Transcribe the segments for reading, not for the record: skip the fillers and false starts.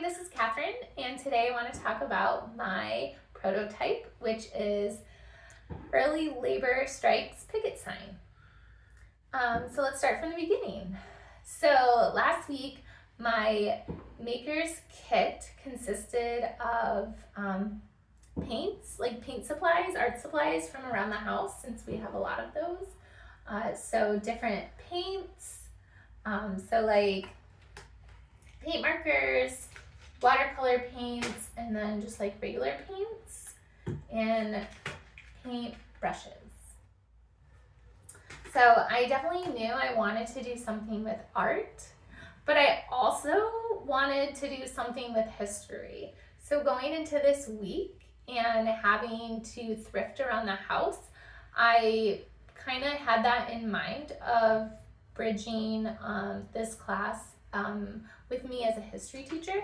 this is Catherine, and today I want to talk about my prototype, which is early labor strikes picket sign. So let's start from the beginning. So last week, my maker's kit consisted of paints, like paint supplies, art supplies from around the house, since we have a lot of those. So different paints, so like paint markers, watercolor paints, and then just like regular paints and paint brushes. So I definitely knew I wanted to do something with art, but I also wanted to do something with history. So going into this week and having to thrift around the house, I kind of had that in mind of bridging this class with me as a history teacher.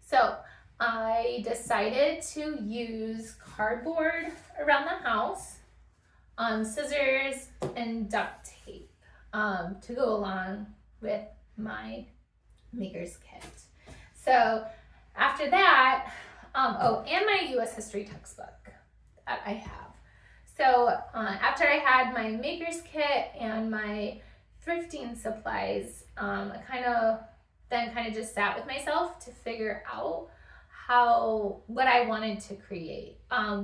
So I decided to use cardboard around the house, scissors, and duct tape to go along with my maker's kit. So after that, and my U.S. history textbook that I have. So after I had my maker's kit and my thrifting supplies, I kind of just sat with myself to figure out what I wanted to create,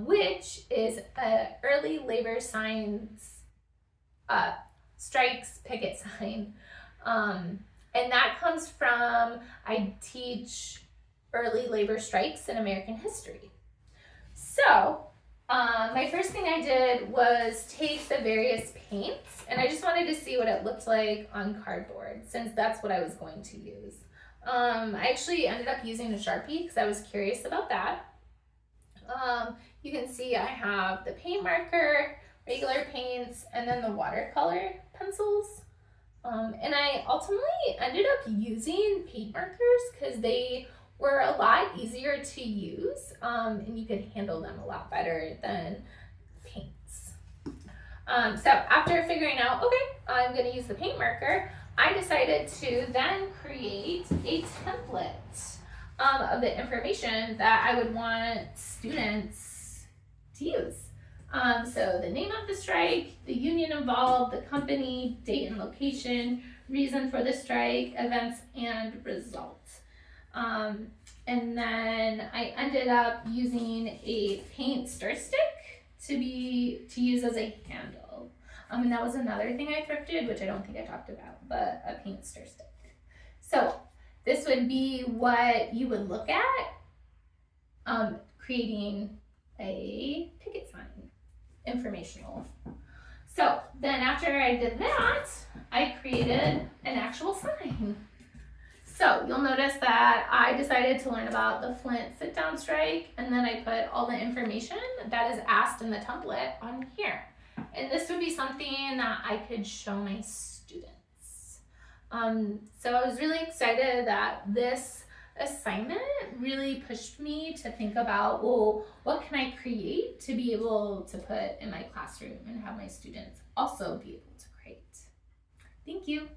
which is a early labor strikes picket sign. And that comes from, I teach early labor strikes in American history. So my first thing I did was take the various paints, and I just wanted to see what it looked like on cardboard, since that's what I was going to use. I actually ended up using a Sharpie because I was curious about that. You can see I have the paint marker, regular paints, and then the watercolor pencils. And I ultimately ended up using paint markers because they were a lot easier to use, and you could handle them a lot better than paints. So after figuring out, okay, I'm going to use the paint marker, I decided to then create a template of the information that I would want students to use. So the name of the strike, the union involved, the company, date and location, reason for the strike, events and results. And then I ended up using a paint stir stick to use as a handle. And that was another thing I thrifted, which I don't think I talked about, but a paint stir stick. So this would be what you would look at creating a picket sign, informational. So then after I did that, I created an actual sign. So you'll notice that I decided to learn about the Flint sit-down strike, and then I put all the information that is asked in the template on here. And this would be something that I could show my students. So I was really excited that this assignment really pushed me to think about, well, what can I create to be able to put in my classroom and have my students also be able to create? Thank you.